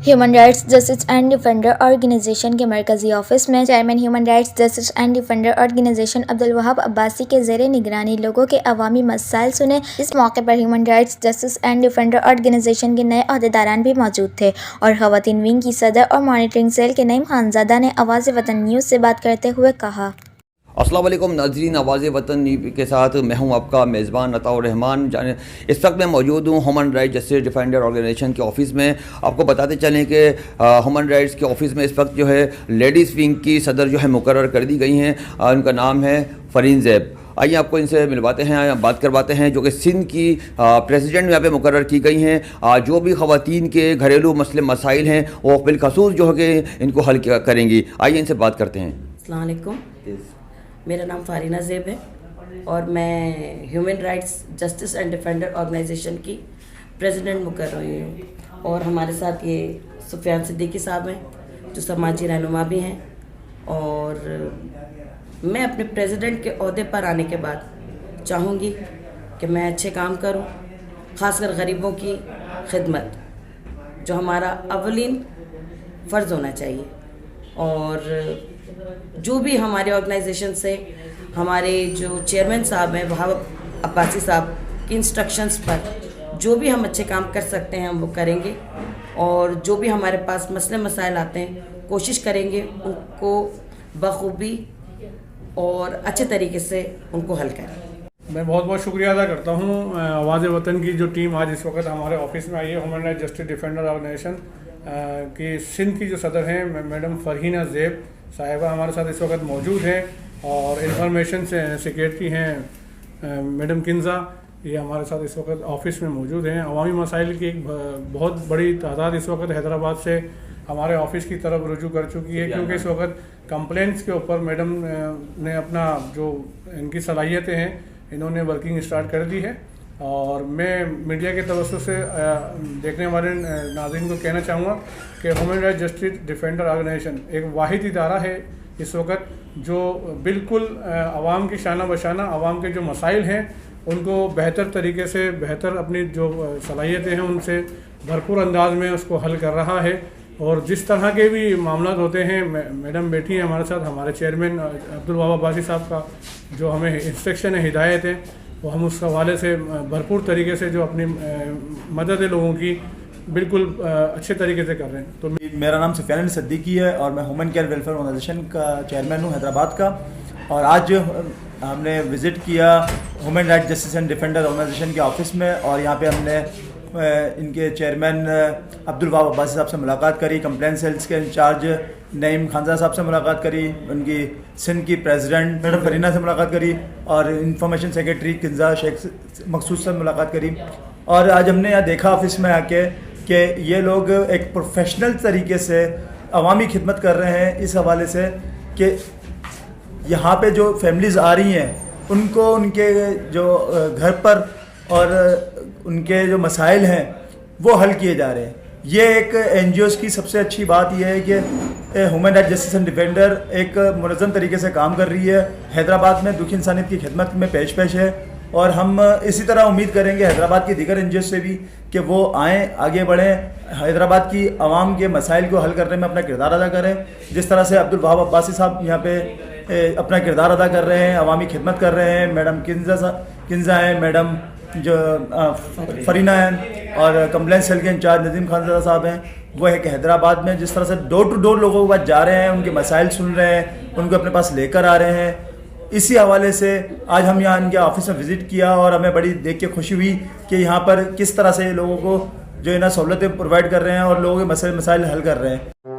Human rights justice and defender organisation کے مرکزی office میں chairman human rights justice and defender organisation Abdul Wahab Abbasi کے زیر نگرانی لوگوں کے عوامی مسائل سنے۔ اس موقع پر human rights justice and defender organisation کے نئے عہدیداران بھی موجود تھے اور خواتین ونگ کی صدر اور مانیٹرنگ سیل کے نعیم خانزادہ نے آواز وطن نیوز سے بات کرتے ہوئے کہا۔ السلام علیکم ناظرین، آواز وطن کے ساتھ میں ہوں آپ کا میزبان عطاء الرحمان۔ اس وقت میں موجود ہوں human rights justice defender organisation کے آفس میں۔ آپ کو بتاتے چلیں کہ ہیومن رائٹس کے آفس میں اس وقت جو ہے لیڈیز ونگ کی صدر جو ہے مقرر کر دی گئی ہیں، ان کا نام ہے فرین زیب۔ آئیے آپ کو ان سے ملواتے ہیں، بات کرواتے ہیں، جو کہ سندھ کی پریزیڈنٹ یہاں پہ مقرر کی گئی ہیں۔ جو بھی خواتین کے گھریلو مسائل ہیں وہ بالخصوص جو ہے کہ ان کو حل کریں گی۔ آئیے ان سے بات کرتے ہیں۔ السلام علیکم، میرا نام فارینہ زیب ہے اور میں human rights justice and defender organisation کی پریزیڈنٹ مقرر ہوئی ہوں، اور ہمارے ساتھ یہ سفیان صدیقی صاحب ہیں جو سماجی رہنما بھی ہیں۔ اور میں اپنے پریزیڈنٹ کے عہدے پر آنے کے بعد چاہوں گی کہ میں اچھے کام کروں، خاص کر غریبوں کی خدمت جو ہمارا اولین فرض ہونا چاہیے۔ اور جو بھی ہمارے آرگنائزیشن سے ہمارے جو چیئرمین صاحب ہیں وہاب عباسی صاحب کی انسٹرکشنز پر جو بھی ہم اچھے کام کر سکتے ہیں ہم وہ کریں گے، اور جو بھی ہمارے پاس مسئلے مسائل آتے ہیں کوشش کریں گے ان کو بخوبی اور اچھے طریقے سے ان کو حل کریں۔ میں بہت بہت شکریہ ادا کرتا ہوں آواز وطن کی جو ٹیم آج اس وقت ہمارے آفس میں آئی ہے۔ Human rights justice defender organisation کی سندھ کی جو صدر ہیں میڈم فرینہ زیب صاحبہ ہمارے ساتھ اس وقت موجود ہیں، اور انفارمیشن سے سیکریٹری ہیں میڈم کنزا، یہ ہمارے ساتھ اس وقت آفس میں موجود ہیں۔ عوامی مسائل کی ایک بہت بڑی تعداد اس وقت حیدرآباد سے ہمارے آفس کی طرف رجوع کر چکی ہے، کیونکہ اس وقت کمپلینٹس کے اوپر میڈم نے اپنا جو ان کی صلاحیتیں ہیں انہوں نے ورکنگ اسٹارٹ کر دی ہے۔ اور میں میڈیا کے توسط سے دیکھنے والے ناظرین کو کہنا چاہوں گا کہ human rights justice defender organisation ایک واحد ادارہ ہے اس وقت جو بالکل عوام کی شانہ بشانہ عوام کے جو مسائل ہیں ان کو بہتر طریقے سے بہتر اپنی جو صلاحیتیں ہیں ان سے بھرپور انداز میں اس کو حل کر رہا ہے۔ اور جس طرح کے بھی معاملات ہوتے ہیں، میڈم بیٹھی ہیں ہمارے ساتھ، ہمارے چیئرمین عبدالوہاب عباسی صاحب کا جو ہمیں انسٹرکشن ہے، ہدایت ہے، وہ ہم اس حوالے سے بھرپور طریقے سے جو اپنی مدد ہے لوگوں کی بالکل اچھے طریقے سے کر رہے ہیں۔ تو میرا نام سفیان صدیقی ہے اور میں ہیومن کیئر ویلفیئر آرگنائزیشن کا چیئرمین ہوں حیدرآباد کا۔ اور آج ہم نے وزٹ کیا human rights justice and defender organisation کے آفس میں، اور یہاں پہ ہم نے ان کے چیئرمین عبدالوہاب عباسی صاحب سے ملاقات کری، کمپلین سیلز کے انچارج نعیم خانزادہ صاحب سے ملاقات کری، ان کی سندھ کی پریزیڈنٹ میڈم فرینہ سے ملاقات کری، اور انفارمیشن سیکریٹری کنزا شیخ مخصوص سے ملاقات کری۔ اور آج ہم نے یہاں دیکھا آفس میں آ کے کہ یہ لوگ ایک پروفیشنل طریقے سے عوامی خدمت کر رہے ہیں، اس حوالے سے کہ یہاں پہ جو فیملیز آ رہی ہیں ان کو ان کے جو گھر پر اور ان کے جو مسائل ہیں وہ حل کیے جا رہے ہیں۔ یہ ایک این جی اوز کی سب سے اچھی بات یہ ہے کہ human rights justice and defender ایک منظم طریقے سے کام کر رہی ہے، حیدرآباد میں دکھ انسانیت کی خدمت میں پیش ہے، اور ہم اسی طرح امید کریں گے حیدرآباد کی دیگر این جی اوز سے بھی کہ وہ آئیں، آگے بڑھیں، حیدرآباد کی عوام کے مسائل کو حل کرنے میں اپنا کردار ادا کریں، جس طرح سے عبدالوہاب عباسی صاحب یہاں پہ اپنا کردار ادا کر رہے ہیں، عوامی خدمت کر رہے ہیں۔ میڈم کنزا ہیں، میڈم جو فرینہ ہیں، اور کمپلین سیل کے انچارج نعیم خانزادہ صاحب ہیں، وہ ایک حیدرآباد میں جس طرح سے ڈور ٹو ڈور لوگوں کے پاس جا رہے ہیں، ان کے مسائل سن رہے ہیں، ان کو اپنے پاس لے کر آ رہے ہیں۔ اسی حوالے سے آج ہم یہاں ان کے آفس میں وزٹ کیا، اور ہمیں بڑی دیکھ کے خوشی ہوئی کہ یہاں پر کس طرح سے لوگوں کو جو ہے نا سہولتیں پرووائڈ کر رہے ہیں اور لوگوں کے مسائل حل کر رہے ہیں۔